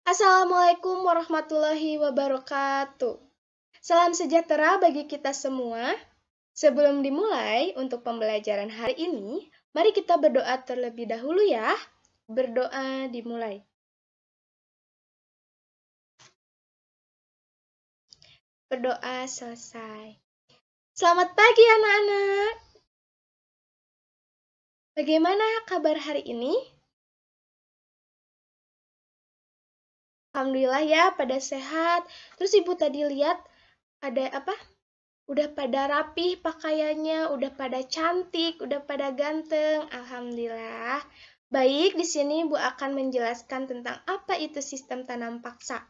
Assalamualaikum warahmatullahi wabarakatuh. Salam sejahtera bagi kita semua. Sebelum dimulai untuk pembelajaran hari ini, mari kita berdoa terlebih dahulu ya. Berdoa dimulai. Berdoa selesai. Selamat pagi anak-anak. Bagaimana kabar hari ini? Alhamdulillah ya, pada sehat. Terus Ibu tadi lihat ada apa? Udah pada rapih pakaiannya, udah pada cantik, udah pada ganteng. Alhamdulillah. Baik, di sini Ibu akan menjelaskan tentang apa itu sistem tanam paksa.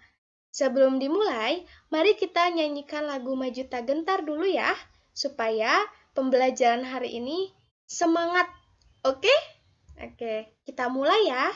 Sebelum dimulai, mari kita nyanyikan lagu Maju Tak Gentar dulu ya, supaya pembelajaran hari ini semangat. Oke? Oke, kita mulai ya.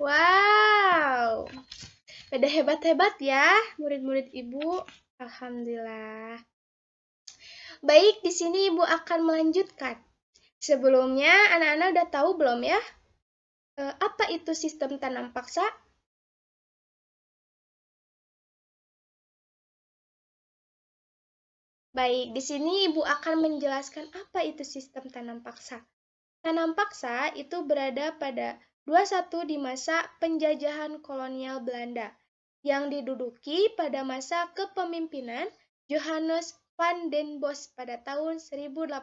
Wow, pada hebat-hebat ya murid-murid Ibu. Alhamdulillah. Baik, di sini Ibu akan melanjutkan. Sebelumnya, anak-anak udah tahu belum ya? Apa itu sistem tanam paksa? Baik, di sini Ibu akan menjelaskan apa itu sistem tanam paksa. Tanam paksa itu berada pada 21 di masa penjajahan kolonial Belanda yang diduduki pada masa kepemimpinan Johannes van den Bosch pada tahun 1847.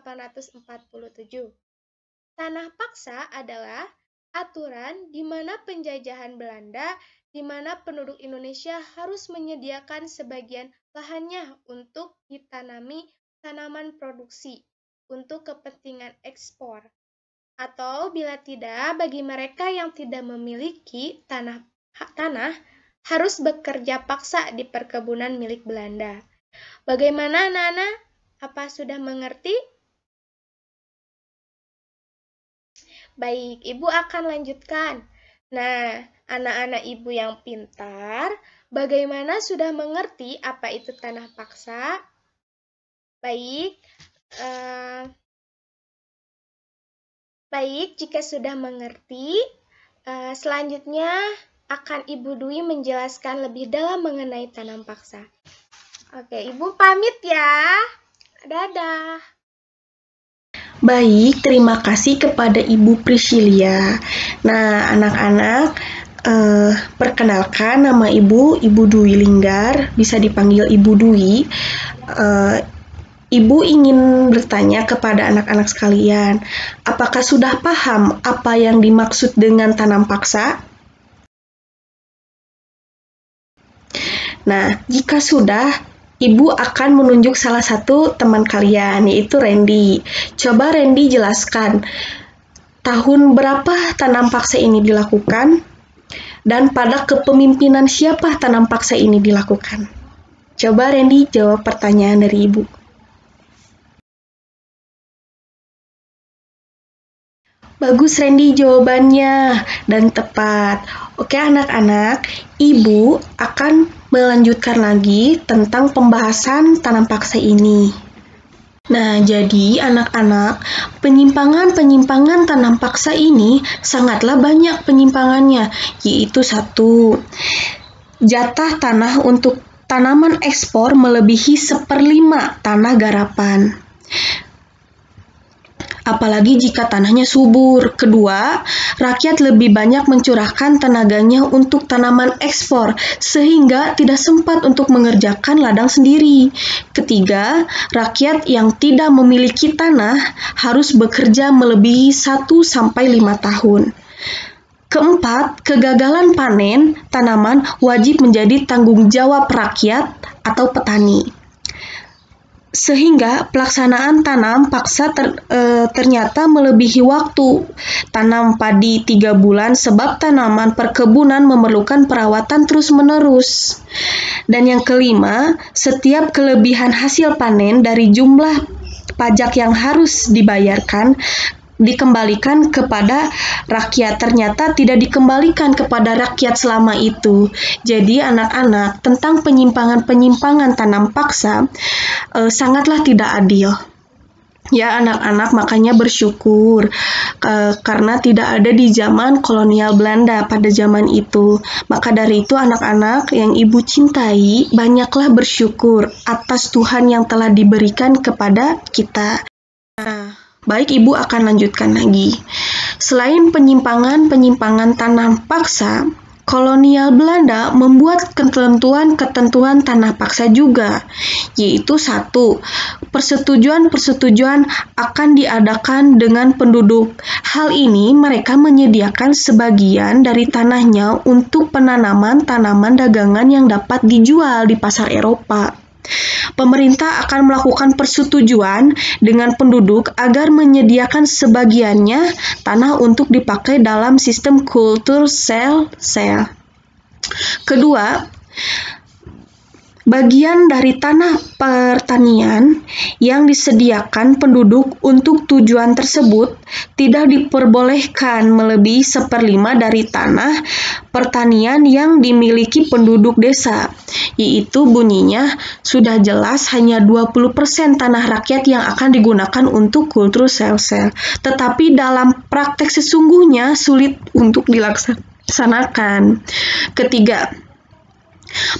Tanah paksa adalah aturan di mana penjajahan Belanda di mana penduduk Indonesia harus menyediakan sebagian lahannya untuk ditanami tanaman produksi untuk kepentingan ekspor. Atau bila tidak, bagi mereka yang tidak memiliki tanah harus bekerja paksa di perkebunan milik Belanda. Bagaimana anak-anak? Apa sudah mengerti? Baik, Ibu akan lanjutkan. Nah, anak-anak Ibu yang pintar, bagaimana sudah mengerti apa itu tanah paksa? Baik, jika sudah mengerti, selanjutnya akan Ibu Dwi menjelaskan lebih dalam mengenai tanam paksa. Oke, Ibu pamit ya. Dadah. Baik, terima kasih kepada Ibu Priscilia. Nah, anak-anak, perkenalkan nama Ibu Dwi Linggar, bisa dipanggil Ibu Dwi. Ibu ingin bertanya kepada anak-anak sekalian, apakah sudah paham apa yang dimaksud dengan tanam paksa? Nah, jika sudah, Ibu akan menunjuk salah satu teman kalian, yaitu Randy. Coba Randy jelaskan, tahun berapa tanam paksa ini dilakukan? Dan pada kepemimpinan siapa tanam paksa ini dilakukan? Coba Randy jawab pertanyaan dari Ibu. Bagus Randy jawabannya dan tepat. Oke anak-anak, Ibu akan melanjutkan lagi tentang pembahasan tanam paksa ini. Nah, jadi anak-anak, penyimpangan-penyimpangan tanam paksa ini sangatlah banyak penyimpangannya, yaitu 1. Jatah tanah untuk tanaman ekspor melebihi 1/5 tanah garapan. apalagi jika tanahnya subur. Kedua, rakyat lebih banyak mencurahkan tenaganya untuk tanaman ekspor, sehingga tidak sempat untuk mengerjakan ladang sendiri. Ketiga, rakyat yang tidak memiliki tanah harus bekerja melebihi 1-5 tahun. Keempat, kegagalan panen tanaman wajib menjadi tanggung jawab rakyat atau petani. Sehingga pelaksanaan tanam paksa ternyata melebihi waktu. Tanam padi 3 bulan sebab tanaman perkebunan memerlukan perawatan terus-menerus. Dan yang kelima, setiap kelebihan hasil panen dari jumlah pajak yang harus dibayarkan dikembalikan kepada rakyat, ternyata tidak dikembalikan kepada rakyat selama itu. Jadi anak-anak, tentang penyimpangan-penyimpangan tanam paksa sangatlah tidak adil. Ya anak-anak, makanya bersyukur karena tidak ada di zaman kolonial Belanda pada zaman itu. Maka dari itu anak-anak yang ibu cintai, banyaklah bersyukur atas Tuhan yang telah diberikan kepada kita. Baik, ibu akan lanjutkan lagi. Selain penyimpangan-penyimpangan tanam paksa, kolonial Belanda membuat ketentuan-ketentuan tanah paksa juga, yaitu 1. Persetujuan-persetujuan akan diadakan dengan penduduk. Hal ini mereka menyediakan sebagian dari tanahnya untuk penanaman tanaman dagangan yang dapat dijual di pasar Eropa. Pemerintah akan melakukan persetujuan dengan penduduk agar menyediakan sebagiannya tanah untuk dipakai dalam sistem kultur sel-sel. Kedua, bagian dari tanah pertanian yang disediakan penduduk untuk tujuan tersebut tidak diperbolehkan melebihi 1/5 dari tanah pertanian yang dimiliki penduduk desa, yaitu bunyinya sudah jelas hanya 20% tanah rakyat yang akan digunakan untuk kultur sel-sel. Tetapi dalam praktek sesungguhnya sulit untuk dilaksanakan. Ketiga,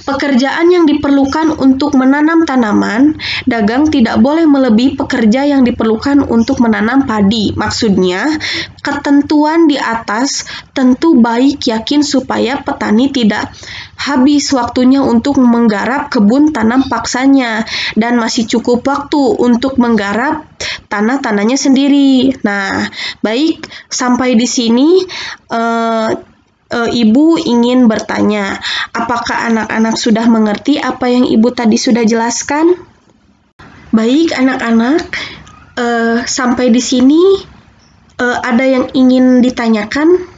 pekerjaan yang diperlukan untuk menanam tanaman dagang tidak boleh melebihi pekerja yang diperlukan untuk menanam padi. Maksudnya, ketentuan di atas tentu baik yakin supaya petani tidak habis waktunya untuk menggarap kebun tanam paksanya dan masih cukup waktu untuk menggarap tanah-tanahnya sendiri. Nah, baik, sampai di sini Ibu ingin bertanya, apakah anak-anak sudah mengerti apa yang Ibu tadi sudah jelaskan? Baik, anak-anak, sampai di sini ada yang ingin ditanyakan?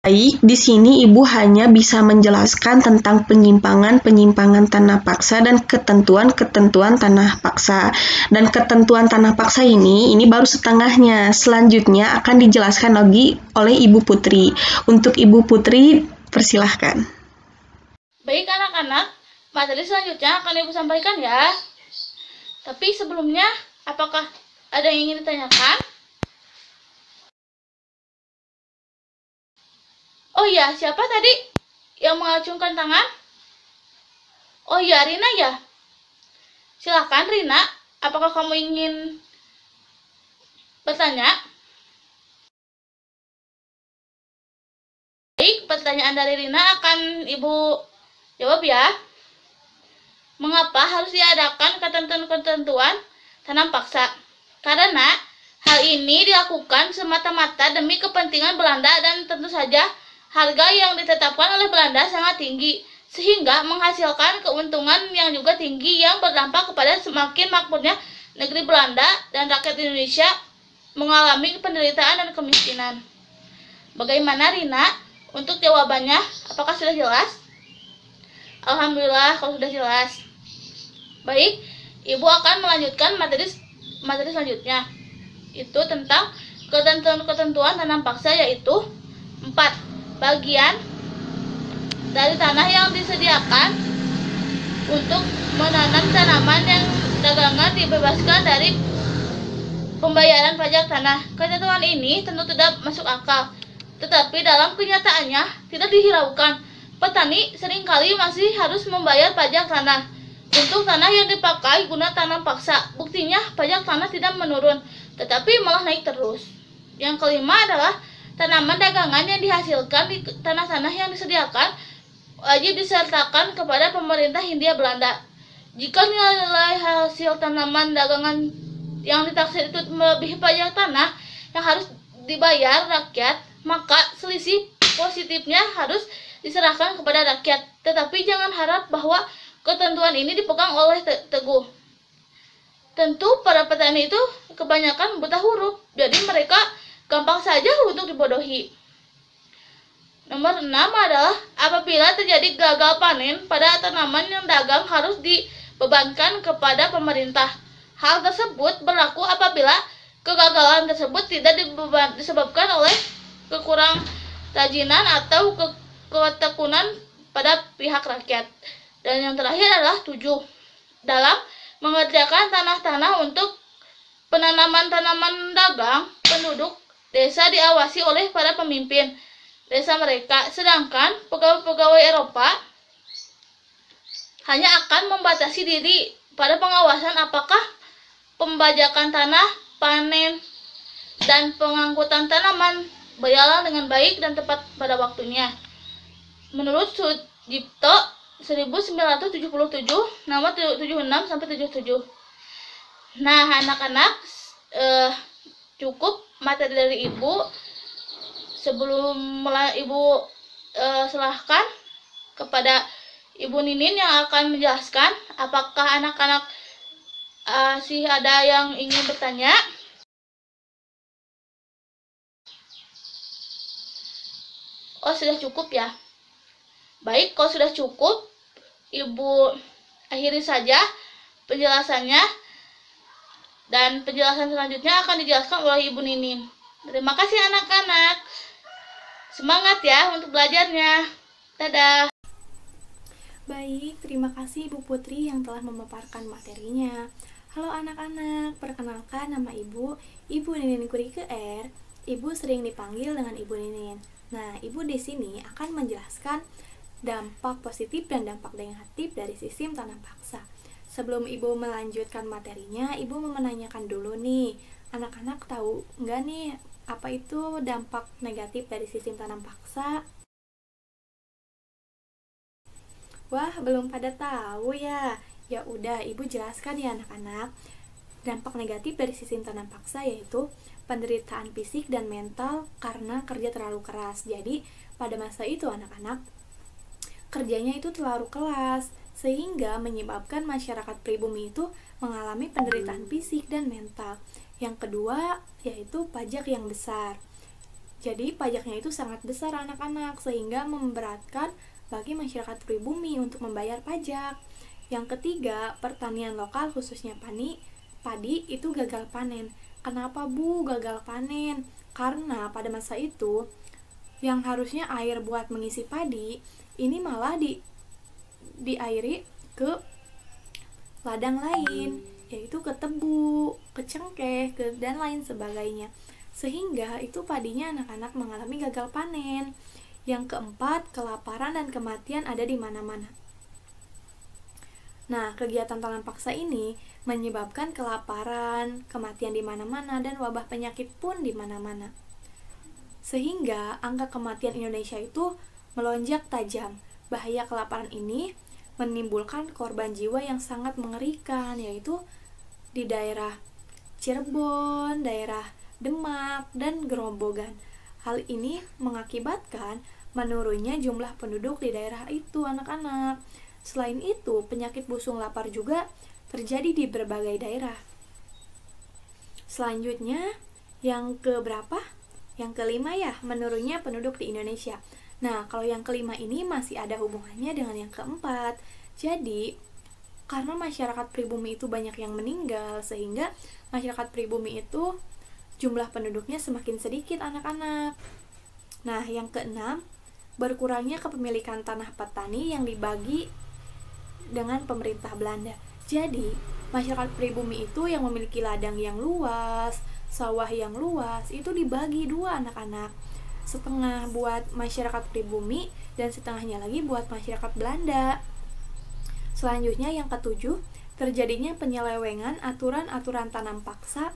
Baik, di sini Ibu hanya bisa menjelaskan tentang penyimpangan-penyimpangan tanah paksa dan ketentuan-ketentuan tanah paksa. Dan ketentuan tanah paksa ini baru setengahnya. Selanjutnya akan dijelaskan lagi oleh Ibu Putri. Untuk Ibu Putri, persilahkan. Baik anak-anak, materi selanjutnya akan Ibu sampaikan ya. Tapi sebelumnya, apakah ada yang ingin ditanyakan? Oh iya, siapa tadi yang mengacungkan tangan? Oh iya, Rina ya. Silakan Rina, apakah kamu ingin bertanya? Baik, pertanyaan dari Rina akan Ibu jawab ya. Mengapa harus diadakan ketentuan-ketentuan tanam paksa? Karena hal ini dilakukan semata-mata demi kepentingan Belanda dan tentu saja harga yang ditetapkan oleh Belanda sangat tinggi, sehingga menghasilkan keuntungan yang juga tinggi yang berdampak kepada semakin makmurnya negeri Belanda dan rakyat Indonesia mengalami penderitaan dan kemiskinan. Bagaimana Rina? Untuk jawabannya, apakah sudah jelas? Alhamdulillah kalau sudah jelas. Baik, Ibu akan melanjutkan materi selanjutnya. Itu tentang ketentuan-ketentuan tanam paksa, yaitu 4. Bagian dari tanah yang disediakan untuk menanam tanaman yang dagangan dibebaskan dari pembayaran pajak tanah. Ketentuan ini tentu tidak masuk akal, tetapi dalam kenyataannya tidak dihiraukan. Petani seringkali masih harus membayar pajak tanah. untuk tanah yang dipakai guna tanam paksa. Buktinya pajak tanah tidak menurun, tetapi malah naik terus. Yang kelima adalah tanaman dagangan yang dihasilkan di tanah-tanah yang disediakan wajib disertakan kepada pemerintah Hindia Belanda. Jika nilai hasil tanaman dagangan yang ditaksir itu melebihi pajak tanah yang harus dibayar rakyat, maka selisih positifnya harus diserahkan kepada rakyat. Tetapi jangan harap bahwa ketentuan ini dipegang oleh teguh. Tentu para petani itu kebanyakan buta huruf, jadi mereka gampang saja untuk dibodohi. Nomor 6 adalah apabila terjadi gagal panen pada tanaman yang dagang harus dibebankan kepada pemerintah. Hal tersebut berlaku apabila kegagalan tersebut tidak disebabkan oleh kekurang rajinan atau ketekunan pada pihak rakyat. Dan yang terakhir adalah 7. Dalam mengerjakan tanah-tanah untuk penanaman tanaman dagang, penduduk desa diawasi oleh para pemimpin desa mereka, sedangkan pegawai-pegawai Eropa hanya akan membatasi diri pada pengawasan apakah pembajakan tanah, panen, dan pengangkutan tanaman berjalan dengan baik dan tepat pada waktunya. Menurut Sudipto 1977, nomor 76 sampai 77. Nah, anak-anak, cukup materi dari Ibu. Sebelum mulai Ibu serahkan kepada Ibu Ninin yang akan menjelaskan, apakah anak-anak masih ada yang ingin bertanya? Oh, sudah cukup ya. Baik, kalau sudah cukup, Ibu akhiri saja penjelasannya, dan penjelasan selanjutnya akan dijelaskan oleh Ibu Ninin. Terima kasih anak-anak. Semangat ya untuk belajarnya. Dadah. Baik, terima kasih Ibu Putri yang telah memaparkan materinya. Halo anak-anak, perkenalkan nama Ibu Ninin Kurike R. Ibu sering dipanggil dengan Ibu Ninin. Nah, Ibu di sini akan menjelaskan dampak positif dan dampak negatif dari sistem tanam paksa. Sebelum Ibu melanjutkan materinya, Ibu mau menanyakan dulu nih, anak-anak tahu nggak nih apa itu dampak negatif dari sistem tanam paksa? Wah, belum pada tahu ya. Ya udah, Ibu jelaskan ya anak-anak. Dampak negatif dari sistem tanam paksa yaitu penderitaan fisik dan mental karena kerja terlalu keras. Jadi, pada masa itu anak-anak kerjanya itu terlalu keras, sehingga menyebabkan masyarakat pribumi itu mengalami penderitaan fisik dan mental. Yang kedua, yaitu pajak yang besar. Jadi, pajaknya itu sangat besar anak-anak, sehingga memberatkan bagi masyarakat pribumi untuk membayar pajak. Yang ketiga, pertanian lokal khususnya padi itu gagal panen. Kenapa Bu gagal panen? Karena pada masa itu, yang harusnya air buat mengisi padi, ini malah diairi ke ladang lain, yaitu ke tebu, ke cengkeh, dan lain sebagainya. Sehingga itu padinya anak-anak mengalami gagal panen. Yang keempat, kelaparan dan kematian ada di mana-mana. Nah, kegiatan tanam paksa ini menyebabkan kelaparan, kematian di mana-mana, dan wabah penyakit pun di mana-mana. Sehingga angka kematian Indonesia itu melonjak tajam. Bahaya kelaparan ini menimbulkan korban jiwa yang sangat mengerikan, yaitu di daerah Cirebon, daerah Demak, dan Grobogan. Hal ini mengakibatkan menurunnya jumlah penduduk di daerah itu, anak-anak. Selain itu, penyakit busung lapar juga terjadi di berbagai daerah. Selanjutnya, yang keberapa? Yang kelima ya, menurunnya penduduk di Indonesia. Nah, kalau yang kelima ini masih ada hubungannya dengan yang keempat. Jadi, karena masyarakat pribumi itu banyak yang meninggal, sehingga masyarakat pribumi itu jumlah penduduknya semakin sedikit, anak-anak. Nah, yang keenam, berkurangnya kepemilikan tanah petani yang dibagi dengan pemerintah Belanda. Jadi, masyarakat pribumi itu yang memiliki ladang yang luas, sawah yang luas, itu dibagi dua, anak-anak. Setengah buat masyarakat pribumi dan setengahnya lagi buat masyarakat Belanda. Selanjutnya yang ketujuh, terjadinya penyelewengan aturan-aturan tanam paksa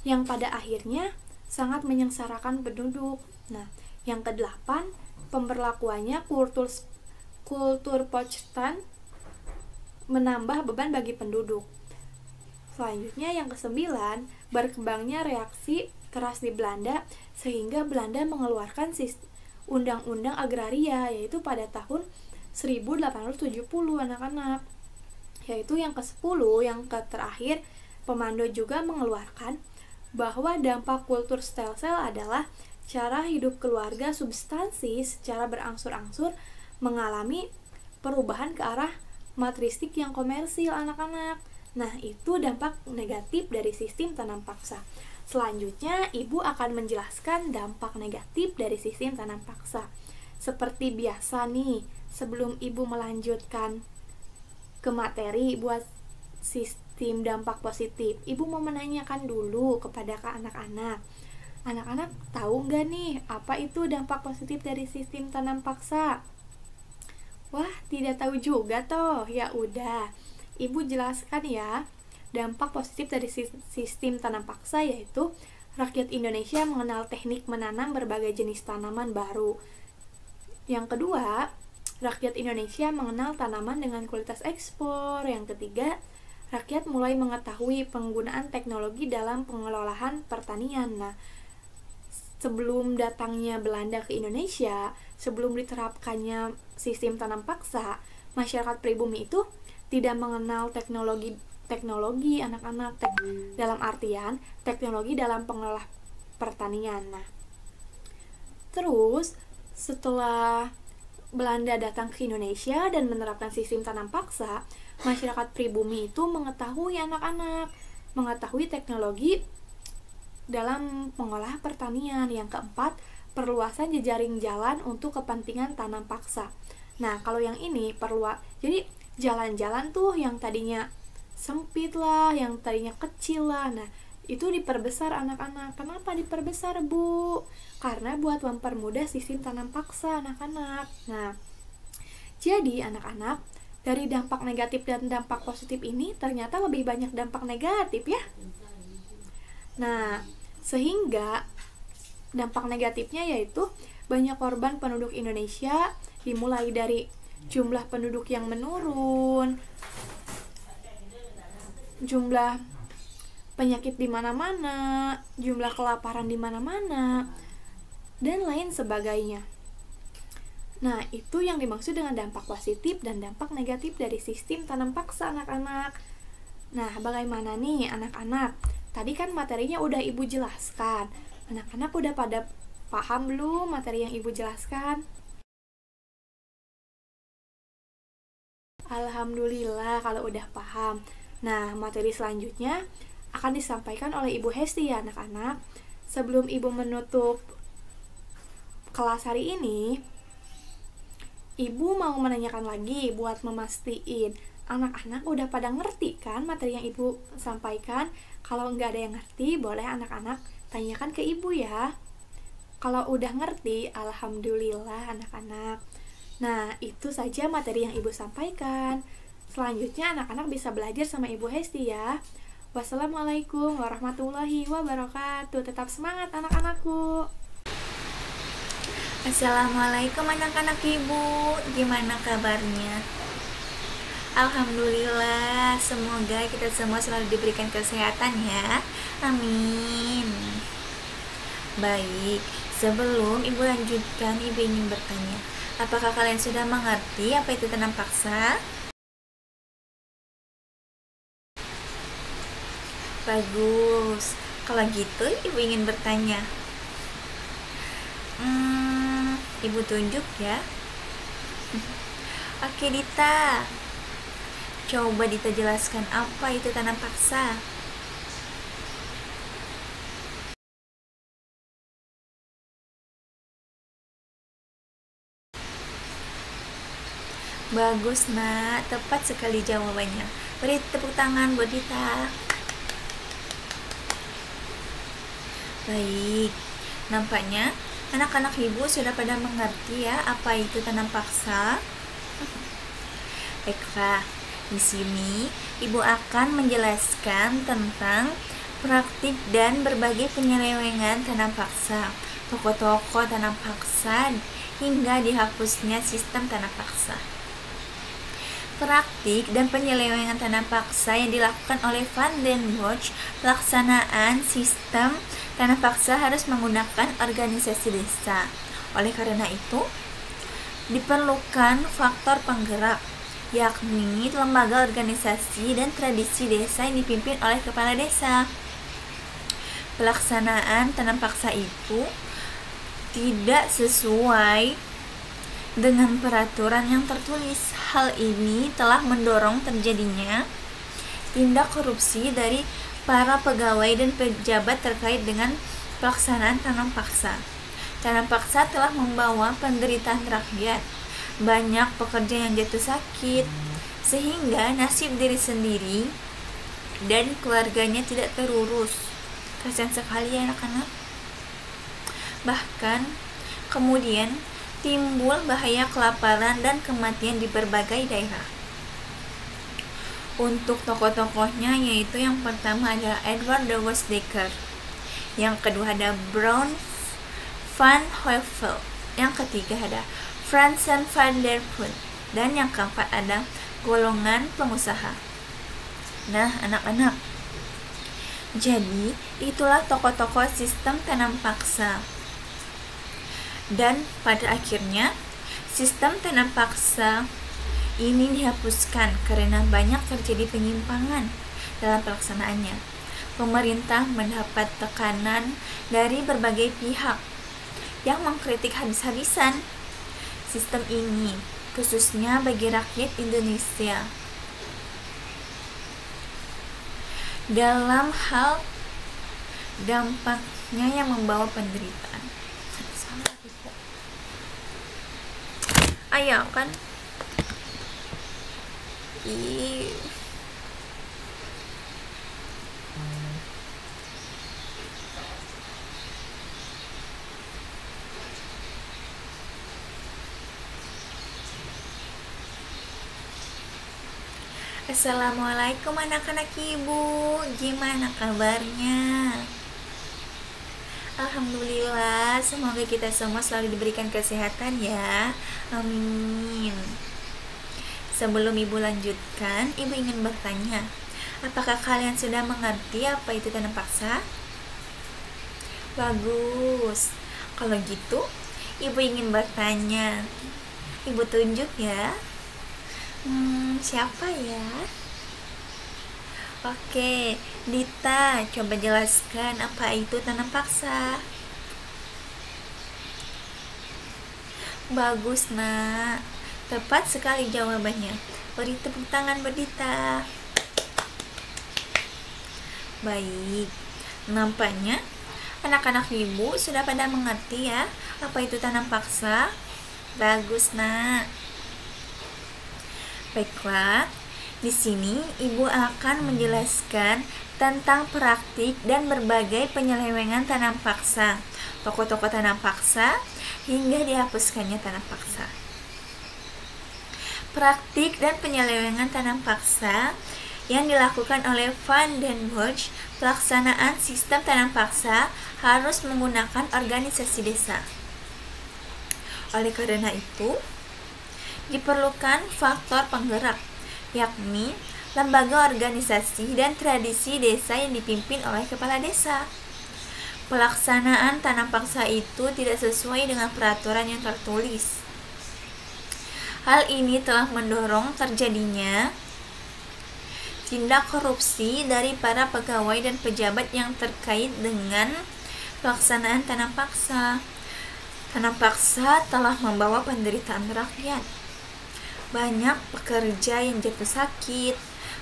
yang pada akhirnya sangat menyengsarakan penduduk. Nah, yang kedelapan, pemberlakuannya kultur Protestan menambah beban bagi penduduk. Selanjutnya yang kesembilan, berkembangnya reaksi keras di Belanda sehingga Belanda mengeluarkan undang-undang agraria, yaitu pada tahun 1870 anak-anak. Yaitu yang ke-10, yang terakhir, Pemando juga mengeluarkan bahwa dampak kultur stelsel adalah cara hidup keluarga substansi secara berangsur-angsur mengalami perubahan ke arah matristik yang komersil anak-anak. Nah, itu dampak negatif dari sistem tanam paksa. Selanjutnya, Ibu akan menjelaskan dampak negatif dari sistem tanam paksa. Seperti biasa nih, sebelum Ibu melanjutkan ke materi buat sistem dampak positif, Ibu mau menanyakan dulu kepada anak-anak. Anak-anak tahu nggak nih apa itu dampak positif dari sistem tanam paksa? Wah, tidak tahu juga toh. Ya udah, Ibu jelaskan ya. Dampak positif dari sistem tanam paksa yaitu rakyat Indonesia mengenal teknik menanam berbagai jenis tanaman baru. Yang kedua, rakyat Indonesia mengenal tanaman dengan kualitas ekspor. Yang ketiga, rakyat mulai mengetahui penggunaan teknologi dalam pengelolaan pertanian. Nah, sebelum datangnya Belanda ke Indonesia, sebelum diterapkannya sistem tanam paksa, masyarakat pribumi itu tidak mengenal teknologi anak-anak dalam artian teknologi dalam pengelola pertanian. Nah, terus setelah Belanda datang ke Indonesia dan menerapkan sistem tanam paksa, masyarakat pribumi itu mengetahui mengetahui teknologi dalam pengolah pertanian. Yang keempat, perluasan jejaring jalan untuk kepentingan tanam paksa. Nah, kalau yang ini jadi jalan-jalan tuh yang tadinya sempit lah, yang tadinya kecil lah, nah itu diperbesar anak-anak. Kenapa diperbesar, Bu? Karena buat mempermudah sistem tanam paksa anak-anak. Nah, jadi anak-anak, dari dampak negatif dan dampak positif ini ternyata lebih banyak dampak negatif ya. Nah, sehingga dampak negatifnya yaitu banyak korban penduduk Indonesia, dimulai dari jumlah penduduk yang menurun, jumlah penyakit di mana-mana, jumlah kelaparan di mana-mana, dan lain sebagainya. Nah, itu yang dimaksud dengan dampak positif dan dampak negatif dari sistem tanam paksa anak-anak. Nah, bagaimana nih anak-anak? Tadi kan materinya udah Ibu jelaskan. Anak-anak udah pada paham belum materi yang Ibu jelaskan? Alhamdulillah kalau udah paham. Nah, materi selanjutnya akan disampaikan oleh Ibu Hesti ya anak-anak. Sebelum Ibu menutup kelas hari ini, Ibu mau menanyakan lagi buat memastiin anak-anak udah pada ngerti kan materi yang Ibu sampaikan. Kalau nggak ada yang ngerti, boleh anak-anak tanyakan ke Ibu ya. Kalau udah ngerti, alhamdulillah anak-anak. Nah, itu saja materi yang Ibu sampaikan. Selanjutnya anak-anak bisa belajar sama Ibu Hesti ya. Wassalamualaikum warahmatullahi wabarakatuh. Tetap semangat anak-anakku. Assalamualaikum anak-anak Ibu. Gimana kabarnya? Alhamdulillah, semoga kita semua selalu diberikan kesehatan ya. Amin. Baik, sebelum Ibu lanjutkan, Ibu ingin bertanya, apakah kalian sudah mengerti apa itu tanam paksa? Bagus. Kalau gitu, Ibu ingin bertanya. Ibu tunjuk ya. Oke Dita. Coba Dita jelaskan apa itu tanam paksa. Bagus nak, tepat sekali jawabannya. Beri tepuk tangan buat Dita. Baik, nampaknya anak-anak Ibu sudah pada mengerti ya apa itu tanam paksa. Baiklah, Di sini, Ibu akan menjelaskan tentang praktik dan berbagai penyelewengan tanam paksa, tokoh-tokoh tanam paksa, hingga dihapusnya sistem tanam paksa. Praktik dan penyelewengan tanam paksa yang dilakukan oleh Van den Bosch, pelaksanaan sistem tanam paksa harus menggunakan organisasi desa. Oleh karena itu, diperlukan faktor penggerak, yakni lembaga organisasi dan tradisi desa yang dipimpin oleh kepala desa. Pelaksanaan tanam paksa itu tidak sesuai dengan peraturan yang tertulis. Hal ini telah mendorong terjadinya tindak korupsi dari para pegawai dan pejabat terkait dengan pelaksanaan tanam paksa. Tanam paksa telah membawa penderitaan rakyat, banyak pekerja yang jatuh sakit, sehingga nasib diri sendiri dan keluarganya tidak terurus. Kasihan sekali ya anak-anak. Bahkan kemudian timbul bahaya kelaparan dan kematian di berbagai daerah. Untuk tokoh-tokohnya yaitu yang pertama ada Edward de Wasdeker, yang kedua ada Brown van Heuvel, yang ketiga ada Fransen van der Punt, dan yang keempat ada golongan pengusaha. Nah, anak-anak, jadi itulah tokoh-tokoh sistem tanam paksa. Dan pada akhirnya sistem tanam paksa ini dihapuskan karena banyak terjadi penyimpangan dalam pelaksanaannya. Pemerintah mendapat tekanan dari berbagai pihak yang mengkritik habis-habisan sistem ini, khususnya bagi rakyat Indonesia. Dalam hal dampaknya yang membawa penderitaan. Ayo kan? Assalamualaikum anak-anak ibu, gimana kabarnya? Alhamdulillah, semoga kita semua selalu diberikan kesehatan ya, amin. Sebelum ibu lanjutkan, ibu ingin bertanya, apakah kalian sudah mengerti apa itu tanam paksa? Bagus, kalau gitu ibu ingin bertanya, ibu tunjuk ya. Siapa ya? Oke, Dita, coba jelaskan apa itu tanam paksa. Bagus, nak. Tepat sekali jawabannya. Beri tepuk tangan buat Dita. Baik, nampaknya anak-anak ibu sudah pada mengerti ya apa itu tanam paksa. Bagus, nak. Baiklah, di sini ibu akan menjelaskan tentang praktik dan berbagai penyelewengan tanam paksa, tokoh-tokoh tanam paksa, hingga dihapuskannya tanam paksa. Praktik dan penyelewengan tanam paksa yang dilakukan oleh Van den Bosch, pelaksanaan sistem tanam paksa harus menggunakan organisasi desa. Oleh karena itu, diperlukan faktor penggerak, yakni lembaga organisasi dan tradisi desa yang dipimpin oleh kepala desa. Pelaksanaan tanam paksa itu tidak sesuai dengan peraturan yang tertulis. Hal ini telah mendorong terjadinya tindak korupsi dari para pegawai dan pejabat yang terkait dengan pelaksanaan tanam paksa. Tanam paksa telah membawa penderitaan rakyat. Banyak pekerja yang jatuh sakit,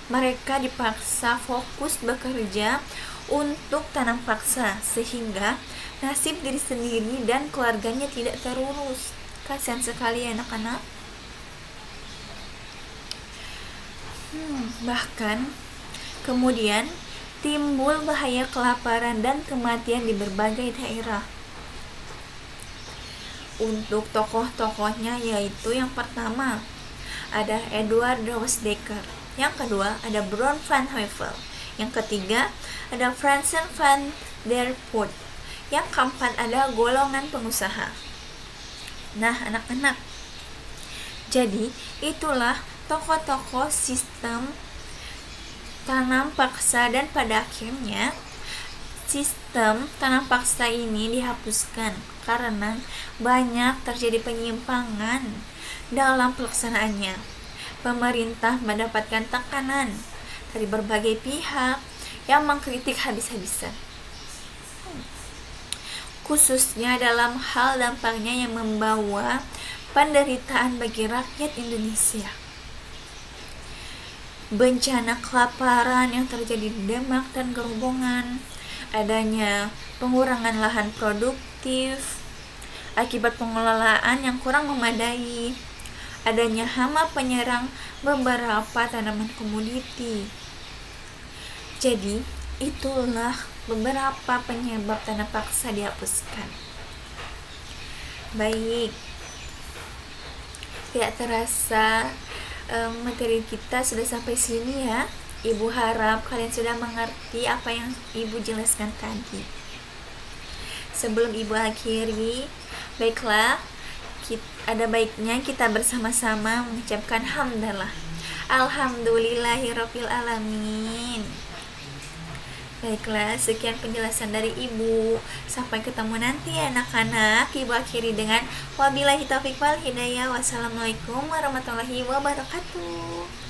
mereka dipaksa fokus bekerja untuk tanam paksa, sehingga nasib diri sendiri dan keluarganya tidak terurus. Kasihan sekali ya anak-anak. Bahkan kemudian timbul bahaya kelaparan dan kematian di berbagai daerah. Untuk tokoh-tokohnya yaitu yang pertama ada Edward de Wasdeker, Yang kedua ada Baron van Heuvel. Yang ketiga ada Fransen van der Poot. Yang keempat ada golongan pengusaha. Nah, anak-anak, jadi itulah tokoh-tokoh sistem tanam paksa, dan pada akhirnya sistem tanam paksa ini dihapuskan karena banyak terjadi penyimpangan dalam pelaksanaannya. Pemerintah mendapatkan tekanan dari berbagai pihak yang mengkritik habis-habisan, khususnya dalam hal dampaknya yang membawa penderitaan bagi rakyat Indonesia. Bencana kelaparan yang terjadi di Demak dan Gerobogan, adanya pengurangan lahan produktif akibat pengelolaan yang kurang memadai, adanya hama penyerang beberapa tanaman komoditi. Jadi, itulah beberapa penyebab tanam paksa dihapuskan. Baik, tidak terasa materi kita sudah sampai sini ya. Ibu harap kalian sudah mengerti apa yang Ibu jelaskan tadi. Sebelum Ibu akhiri, baiklah, ada baiknya kita bersama-sama mengucapkan hamdalah. Alhamdulillahirabbil alamin. Baiklah, sekian penjelasan dari Ibu. Sampai ketemu nanti ya anak-anak. Ibu akhiri dengan wabillahi taufiq wal hidayah. Wassalamualaikum warahmatullahi wabarakatuh.